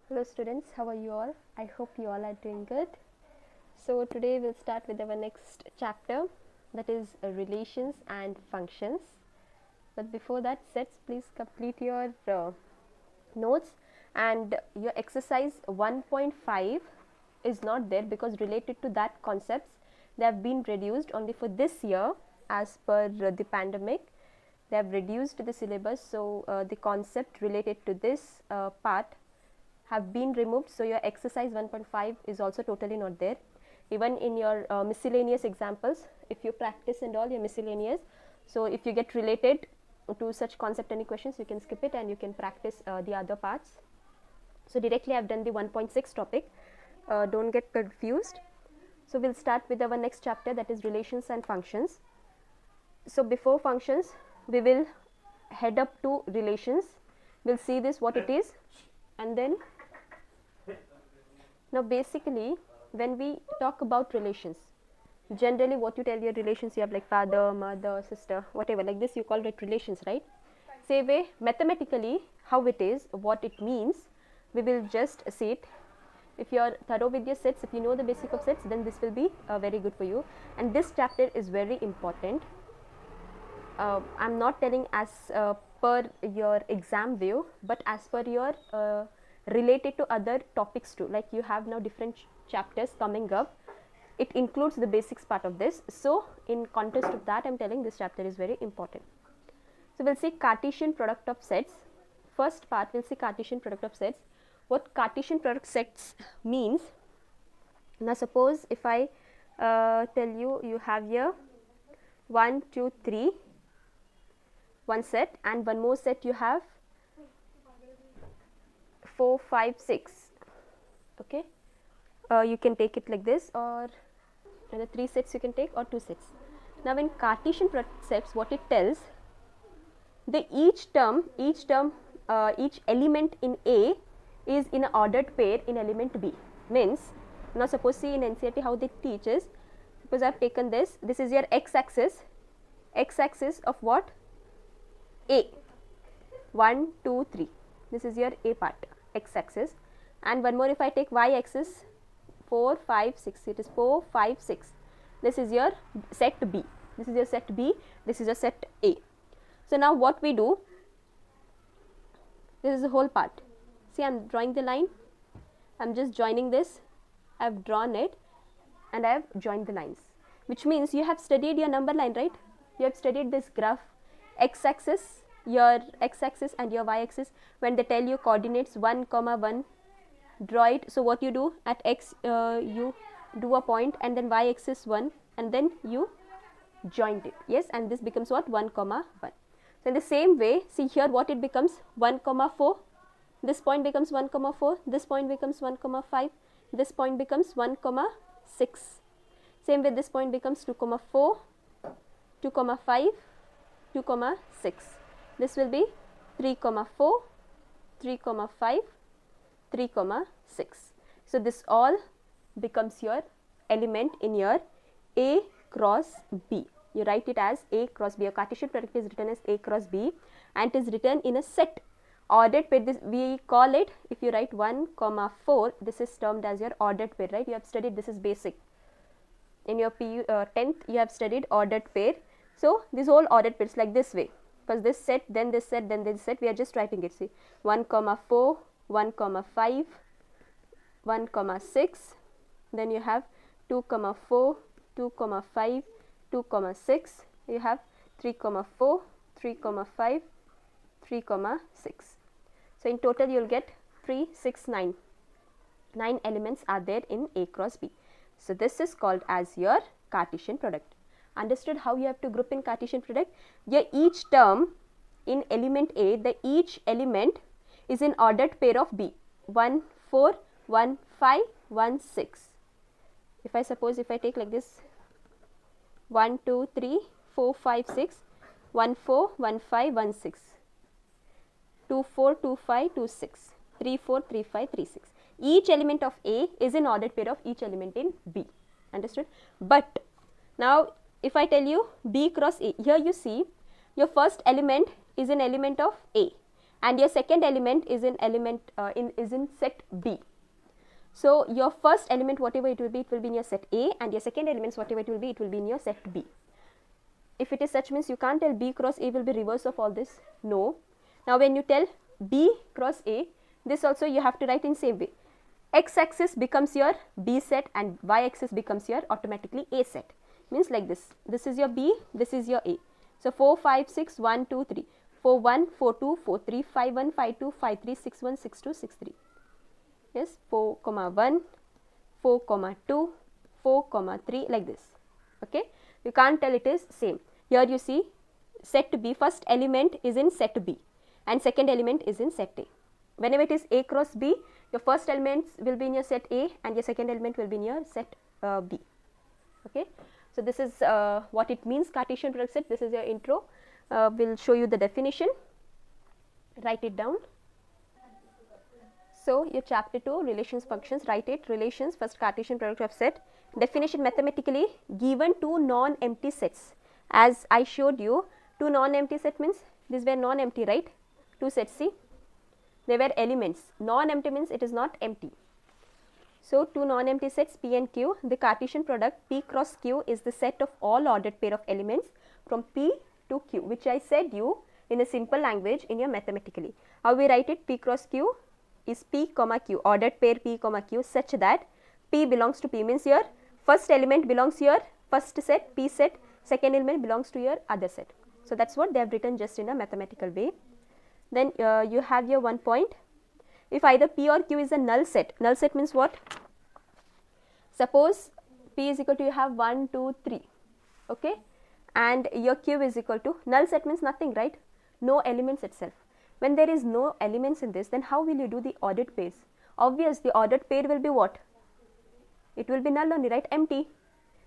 Hello students, how are you all? I hope you all are doing good. So today we'll start with our next chapter, that is relations and functions. But before that, sets, please complete your notes, and your exercise 1.5 is not there because related to that concepts they have been reduced only for this year as per the pandemic. They have reduced the syllabus, so the concept related to this part have been removed. So your exercise 1.5 is also totally not there. Even in your miscellaneous examples, if you practice and all your miscellaneous, so if you get related to such concept any questions, you can skip it and you can practice the other parts. So directly I have done the 1.6 topic, don't get confused. So we'll start with our next chapter, that is relations and functions. So before functions, we will head up to relations. We'll see this what it is, and then now basically when we talk about relations, generally what you tell your relations, you have like father, mother, sister, whatever, like this you call it relations, right? Same way mathematically how it is, what it means, we will just see it. If you are thorough with your sets, if you know the basic of sets, then this will be very good for you. And this chapter is very important. I'm not telling as per your exam view, but as per your related to other topics too. Like you have now different chapters coming up, it includes the basics part of this. So in context of that, I'm telling this chapter is very important. So we'll see Cartesian product of sets. First part we'll see Cartesian product of sets. What Cartesian product sets means. Now suppose if I tell you, you have here 1, 2, 3, one set, and one more set you have 4, 5, 6. Okay, you can take it like this, or either 3 sets you can take, or 2 sets. Now in Cartesian product sets, what it tells, the each element in A is in an ordered pair in element B. Means, now suppose see in NCERT how they teach is, suppose I have taken this is your x axis of what? A, 1, 2, 3, this is your A part, x axis, and one more if I take y axis, 4, 5, 6, it is 4, 5, 6, this is your set B, this is your set B, this is your set A. So now what we do, this is the whole part, see I am drawing the line, I am just joining this, I have drawn it and I have joined the lines, which means you have studied your number line, right? You have studied this graph, x axis, your x axis and your y axis, when they tell you coordinates 1, 1, draw it. So what you do, at x you do a point, and then y axis 1, and then you joined it, yes, and this becomes what? 1, 1. So in the same way, see here what it becomes, 1, 4, this point becomes 1, 4, this point becomes 1, 5, this point becomes 1, 6. Same way this point becomes 2, 4, 2, 5, 2, 6. This will be 3, 4, 3, 5, 3, 6. So this all becomes your element in your A cross B. You write it as A cross B. Your Cartesian product is written as A cross B, and it is written in a set ordered pair. This we call it, if you write 1, 4, this is termed as your ordered pair, right? You have studied, this is basic. In your 10th you have studied ordered pair. So these all ordered pairs like this way. First this set, then this set, then this set, we are just writing it. See 1, 4, 1, 5, 1, 6, then you have 2, 4, 2, 5, 2, 6, you have 3, 4, 3, 5, 3, 6. So in total you will get 3, 6, 9. 9 elements are there in A cross B. So this is called as your Cartesian product. Understood how you have to group in Cartesian product? Here each term in element A, the each element is in ordered pair of B, 1, 4, 1, 5, 1, 6. If I suppose if I take like this 1, 2, 3, 4, 5, 6, 1, 4, 1, 5, 1, 6, 2, 4, 2, 5, 2, 6, 3, 4, 3, 5, 3, 6. Each element of A is in ordered pair of each element in B. Understood? But now if I tell you B cross A, here you see your first element is an element of A, and your second element is in set B. So your first element, whatever it will be in your set A, and your second elements, whatever it will be in your set B. If it is such, means you can't tell B cross A will be reverse of all this. No. Now when you tell B cross A, this also you have to write in same way. X axis becomes your B set and Y axis becomes your automatically A set. Means like this. This is your B, this is your A. So 4, 5, 6, 1, 2, 3. 4, 1, 4, 2, 4, 3, 5, 1, 5, 2, 5, 3, 6, 1, 6, 2, 6, 3. Yes, 4, 1, 4, 2, 4, 3, like this. Okay, you can't tell it is same. Here you see set B, first element is in set B and second element is in set A. Whenever it is A cross B, your first elements will be in your set A and your second element will be in your set B. Okay, so this is what it means, Cartesian product set. This is your intro. We'll show you the definition. Write it down. So your chapter 2, relations functions, write it. Relations, first Cartesian product of set. Definition: mathematically given two non-empty sets. As I showed you, two non-empty set means these were non-empty, right? Two sets, see, they were elements. Non-empty means it is not empty. So two non-empty sets P and Q. The Cartesian product P cross Q is the set of all ordered pair of elements from P to Q, which I said you in a simple language in your mathematically. How we write it? P cross Q is P comma Q, ordered pair P comma Q, such that P belongs to P, means your first element belongs to your first set, P set, second element belongs to your other set. So that's what they have written just in a mathematical way. Then you have your one point. If either P or Q is a null set means what? Suppose P is equal to, you have 1, 2, 3, okay, and your Q is equal to, null set means nothing, right? No elements itself. When there is no elements in this, then how will you do the ordered pairs? Obvious, the ordered pair will be what? It will be null only, right? Empty.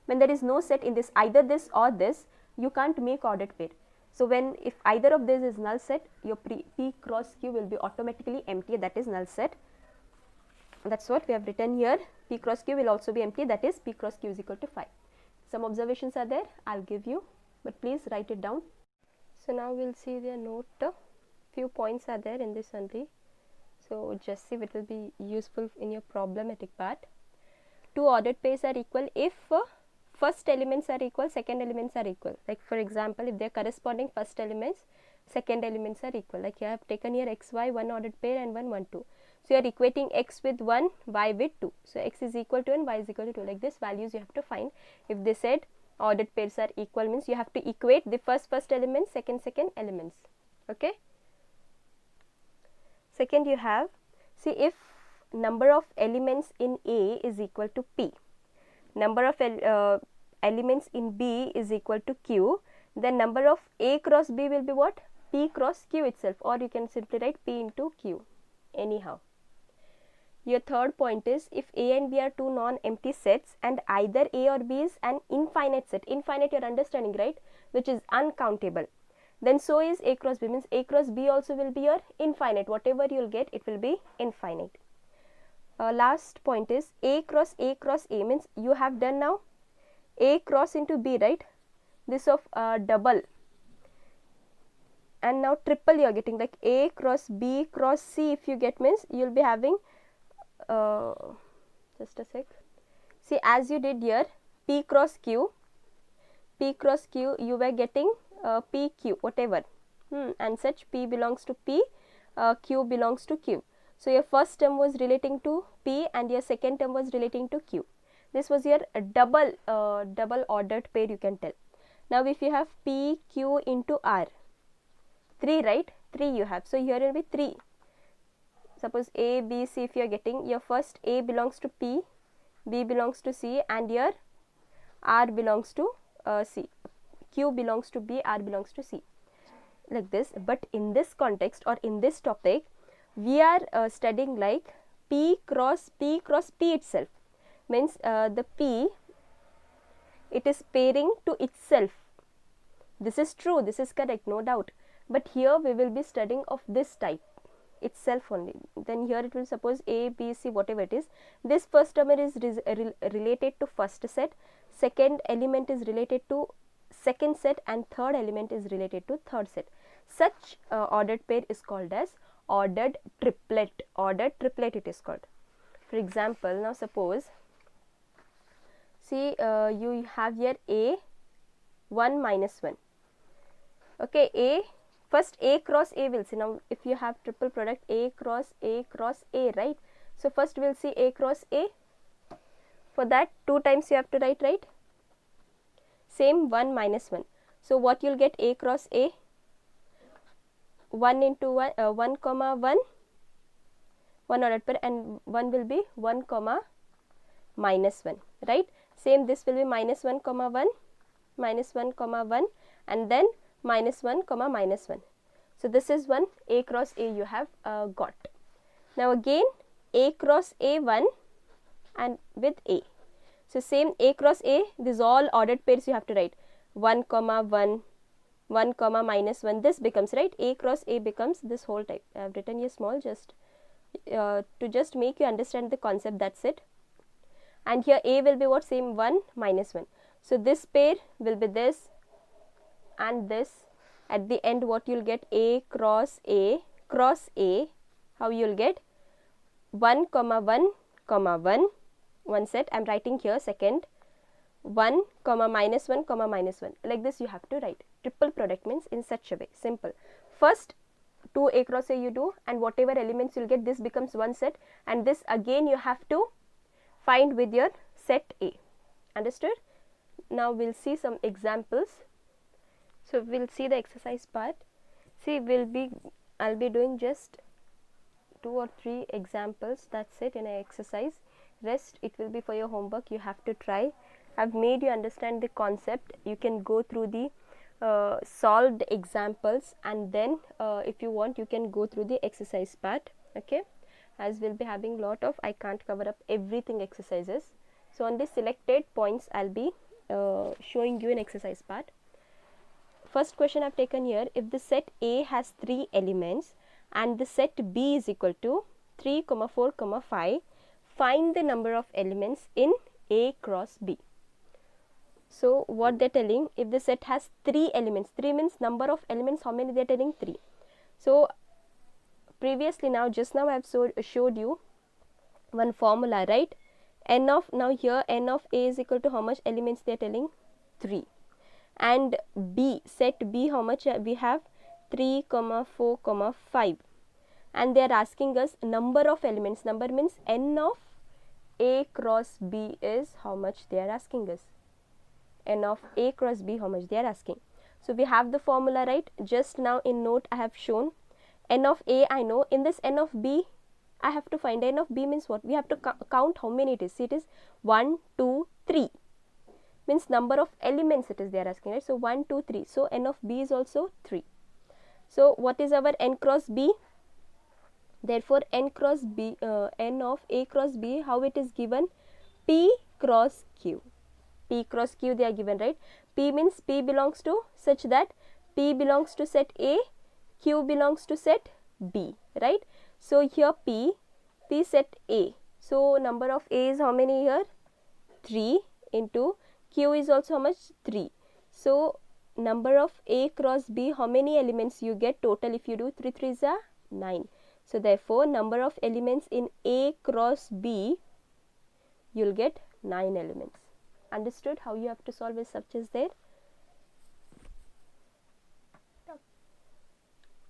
When there is no set in this, either this or this, you can't make ordered pair. So when, if either of these is null set, your P cross Q will be automatically empty, that is null set. That's what we have written here. P cross Q will also be empty, that is P cross Q is equal to 5. Some observations are there, I'll give you, but please write it down. So now we'll see the note. Few points are there in this only. So just see, it will be useful in your problematic part. Two ordered pairs are equal if first elements are equal, second elements are equal. Like for example, if they are corresponding first elements, second elements are equal. Like you have taken here x, y, one ordered pair and 1, 1, 2. So you are equating x with 1, y with 2. So x is equal to and y is equal to 2. Like this values you have to find. If they said ordered pairs are equal, means you have to equate the first elements, second elements. Okay. Second, you have, see, if number of elements in A is equal to P, number of elements in B is equal to Q, then number of A cross B will be what? P cross Q itself, or you can simply write P into Q, anyhow. Your third point is, if A and B are two non-empty sets and either A or B is an infinite set, infinite you are understanding, right, which is uncountable, then so is A cross B, means A cross B also will be your infinite, whatever you will get, it will be infinite. Last point is A cross A means you have done now A cross into B, right, this of double, and now triple you are getting, like A cross B cross C, if you get, means you will be having just a sec, see, as you did here P cross Q you were getting PQ, whatever, and such P belongs to P, Q belongs to Q. So your first term was relating to P and your second term was relating to Q. This was your double ordered pair, you can tell. Now if you have P, Q into R, 3, right, 3 you have, so here will be 3. Suppose A, B, C, if you are getting, your first A belongs to P, B belongs to C, and your R belongs to C. Q belongs to B, R belongs to C, like this. But in this context or in this topic, we are studying like P cross P itself, means the P, it is pairing to itself. This is true, this is correct, no doubt, but here we will be studying of this type itself only. Then here it will, suppose A, B, C, whatever it is, this first term is related to first set, second element is related to second set, and third element is related to third set. Such ordered pair is called as ordered triplet. Ordered triplet it is called. For example, now suppose, see, you have here A 1 minus 1. Okay, A, first A cross A will see. Now if you have triple product A cross A cross A, right? So first we'll see A cross A. For that 2 times you have to write, right? Same 1 minus 1. So what you'll get, A cross A, 1 into 1, 1 comma 1, 1 ordered pair, and 1 will be 1 comma minus 1, right? Same, this will be minus 1 comma 1, minus 1 comma 1, and then minus 1 comma minus 1. So this is one A cross A you have got. Now again A cross A1 and with A. So same A cross A, these all ordered pairs you have to write 1 comma 1, 1 comma minus 1. This becomes, right, A cross A becomes this whole type. I have written here small just to just make you understand the concept, that's it. And here A will be what, same 1 minus 1. So this pair will be this and this. At the end what you'll get, A cross A cross A, how you'll get 1 comma 1 comma 1, one set. I'm writing here second, 1 comma minus 1 comma minus 1. Like this you have to write. Triple product means in such a way, simple. First 2 A cross A you do, and whatever elements you'll get, this becomes one set, and this again you have to find with your set A. Understood? Now we'll see some examples. So we'll see the exercise part. See, I'll be doing just 2 or 3 examples, that's it, in an exercise. Rest it will be for your homework, you have to try. I've made you understand the concept. You can go through the solved examples, and then if you want you can go through the exercise part, okay, as we'll be having lot of, I can't cover up everything exercises. So on the selected points I'll be showing you an exercise part. First question I've taken here, if the set A has 3 elements and the set B is equal to 3, 4, 5, find the number of elements in A cross B. So what they're telling, if the set has 3 elements, 3 means number of elements, how many they're telling? 3. So previously, now just now I have showed you one formula, right? N of, now here N of A is equal to how much elements they're telling? 3. And B, set B, how much we have? 3, 4, 5. And they are asking us number of elements. Number means N of A cross B is how much they are asking us. N of A cross B, how much they are asking. So we have the formula, right? Just now in note I have shown. N of A I know. In this N of B, I have to find. N of B means what? We have to count how many it is. See, it is 1, 2, 3. Means number of elements it is they are asking, right? So 1, 2, 3. So N of B is also 3. So what is our N cross B? Therefore N cross B, N of A cross B, how it is given? P cross Q. P cross Q they are given, right? P means P belongs to such that P belongs to set A, Q belongs to set B, right? So here P set A. So number of A is how many here? 3 into Q is also how much? 3. So number of A cross B, how many elements you get total if you do? 3 3s are 9. So therefore number of elements in A cross B, you'll get 9 elements. Understood how you have to solve as such as there?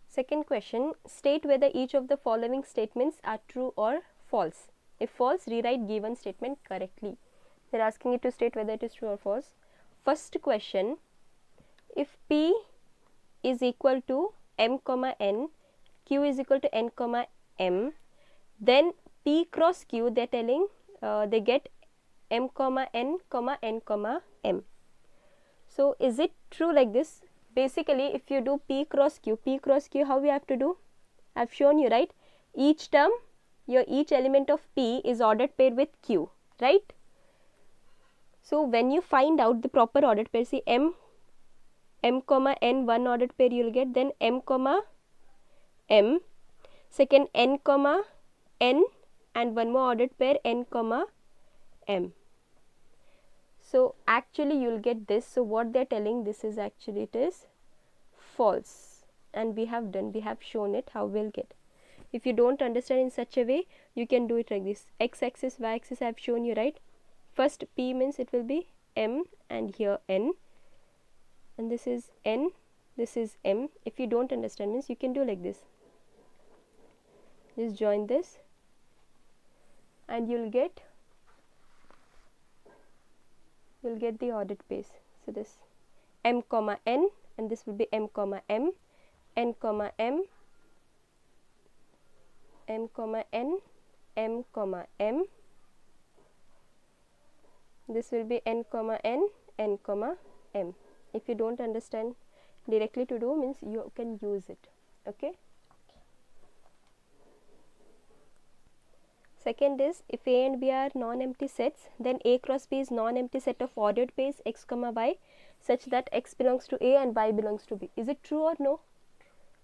Second question, state whether each of the following statements are true or false. If false, rewrite given statement correctly. They're asking you to state whether it is true or false. First question, if P is equal to M comma N, Q is equal to N comma M, then P cross Q they're telling they get M comma N comma N comma M. So is it true like this? Basically if you do P cross Q, how we have to do? I've shown you, right? Each term, each element of P is ordered pair with Q, right? So when you find out the proper ordered pair, see M comma N, one ordered pair you'll get, then M comma M, second N comma N, and one more ordered pair N comma M. So actually you'll get this. So what they're telling, this is actually, it is false. and we have done, we have shown it how we'll get. If you don't understand in such a way, you can do it like this. X axis, y axis I have shown you, right? First P means it will be M and here N, and this is N, this is M. If you don't understand means you can do like this. Just join this and you'll get the ordered pace. So this M comma N, and this will be M comma M, N comma M, M comma N, M comma M. This will be N comma N, N comma M. If you don't understand directly to do means you can use it. Okay. Second is, if A and B are non-empty sets, then A cross B is non-empty set of ordered pairs x comma y such that x belongs to A and y belongs to B. Is it true or no?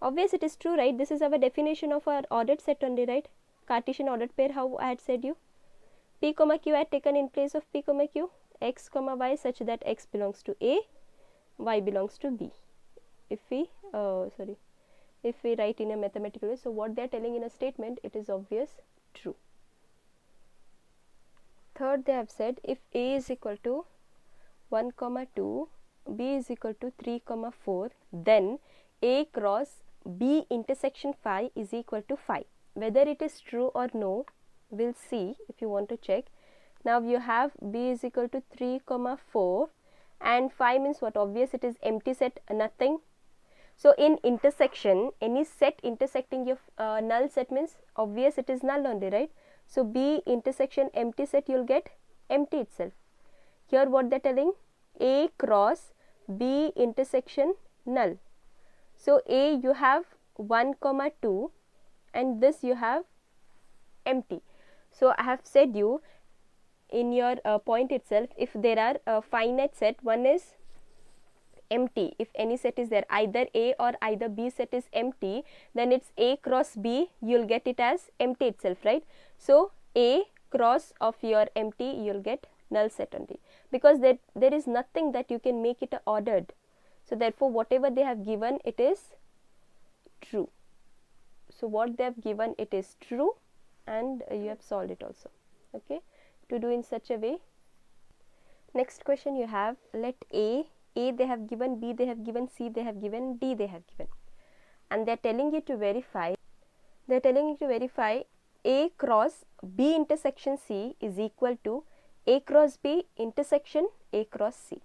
Obvious it is true, right? This is our definition of our ordered set only, right? Cartesian ordered pair, how I had said you. P comma Q I had taken in place of P comma Q, x comma y such that x belongs to A, y belongs to B. If we write in a mathematical way, so what they are telling in a statement, it is obvious true. Third, they have said if A is equal to 1 comma 2, B is equal to 3 comma 4, then A cross B intersection phi is equal to phi. Whether it is true or no, we'll see if you want to check. Now you have B is equal to 3 comma 4 and phi means what? Obvious it is empty set, nothing. So in intersection, any set intersecting your null set means obvious it is null only, right? So B intersection empty set, you'll get empty itself. Here what they're telling, A cross B intersection null. So A you have 1 comma 2 and this you have empty. So I have said you in your point itself, if there are a finite set, one is empty. If any set is there, either A or either B set is empty, then it's A cross B, you'll get it as empty itself, right? So A cross of your empty, you'll get null set only, because there is nothing that you can make it ordered. So therefore whatever they have given, it is true. So what they have given, it is true, and you have solved it also. Okay, to do in such a way. Next question you have, let A they have given, B they have given, C they have given, D they have given, and they are telling you to verify. They are telling you to verify A cross B intersection C is equal to A cross B intersection A cross C.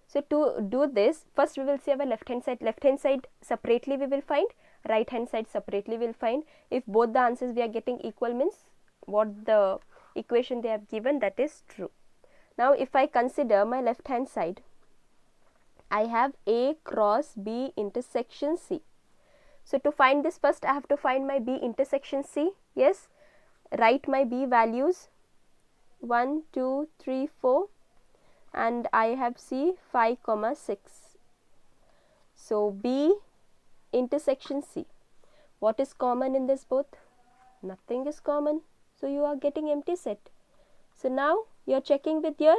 So to do this, first we will see our left hand side. Left hand side separately we will find, right hand side separately we will find. If both the answers we are getting equal means what the equation they have given, that is true. Now if I consider my left hand side, I have A cross B intersection C. So to find this, first I have to find my B intersection C. Yes, write my B values 1, 2, 3, 4, and I have C 5, 6. So B intersection C. What is common in this both? Nothing is common. So you are getting empty set. So now you are checking with your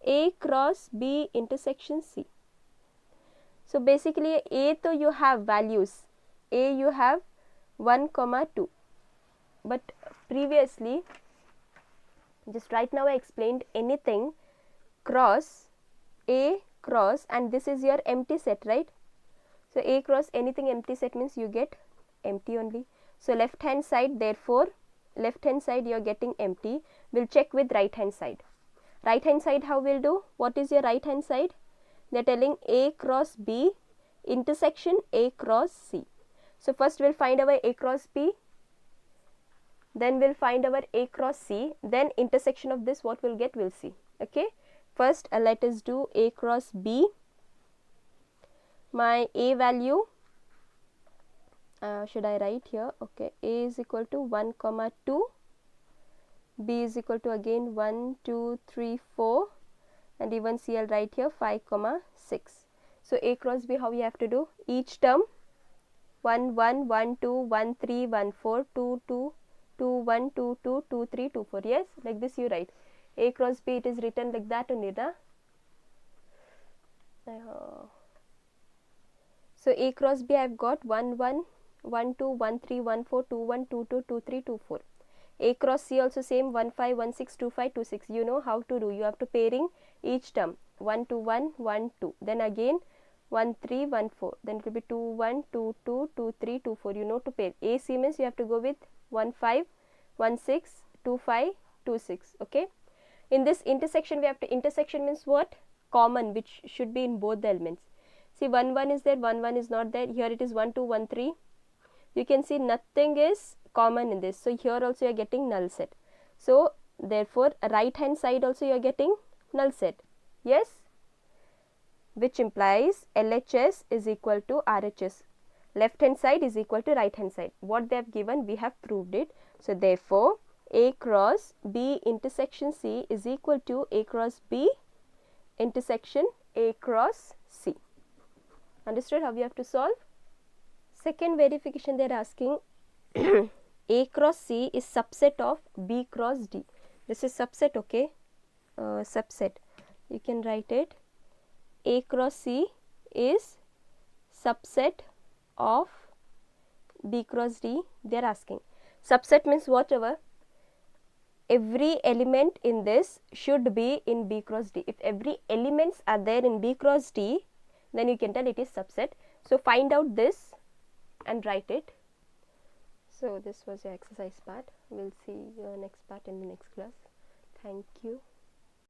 A cross B intersection C. So basically A to you have values. A you have 1, 2. But previously, just right now I explained anything cross A cross, and this is your empty set, right? So A cross anything empty set means you get empty only. So left hand side, therefore left hand side you are getting empty. We'll check with right hand side. Right hand side how we'll do? What is your right hand side? They are telling A cross B intersection A cross C. So first we'll find our A cross B, then we'll find our A cross C, then intersection of this what we'll get, we'll see. Okay, first let us do A cross B. My A value, should I write here? Okay, A is equal to 1, 2, B is equal to again 1, 2, 3, 4, and even C I'll write here 5, 6. So A cross B, how we have to do? Each term 1, 1, 1, 2, 1, 3, 1, 4, 2, 2, 2, 1, 2, 2, 2, 3, 2, 4. Yes, like this you write. A cross B, it is written like that only, na? So A cross B, I've got 1 1 1 2 1 3 1 4 2 1 2 2 2 3 2 4. A cross C also same, 1 5 1 6 2 5 2 6. You know how to do. You have to pairing each term, 1 2 1 1 2, then again 1 3 1 4, then it will be 2 1 2 2 2 3 2 4. You know to pair. A C means you have to go with 1 5 1 6 2 5 2 6. Okay. In this intersection, we have to, intersection means what? Common, which should be in both the elements. See, 1 1 is there, 1 1 is not there. Here it is 1 2 1 3. You can see nothing is common in this. So here also you are getting null set. So therefore right hand side also you are getting null set. Yes, which implies LHS is equal to RHS. Left hand side is equal to right hand side. What they have given, we have proved it. So therefore A cross B intersection C is equal to A cross B intersection A cross C. Understood how you have to solve? Second verification, they are asking A cross C is subset of B cross D. This is subset, okay? Subset. You can write it. A cross C is subset of B cross D. They are asking. Subset means whatever. Every element in this should be in B cross D. If every elements are there in B cross D, then you can tell it is subset. So find out this and write it. So this was your exercise part. We'll see your next part in the next class. Thank you.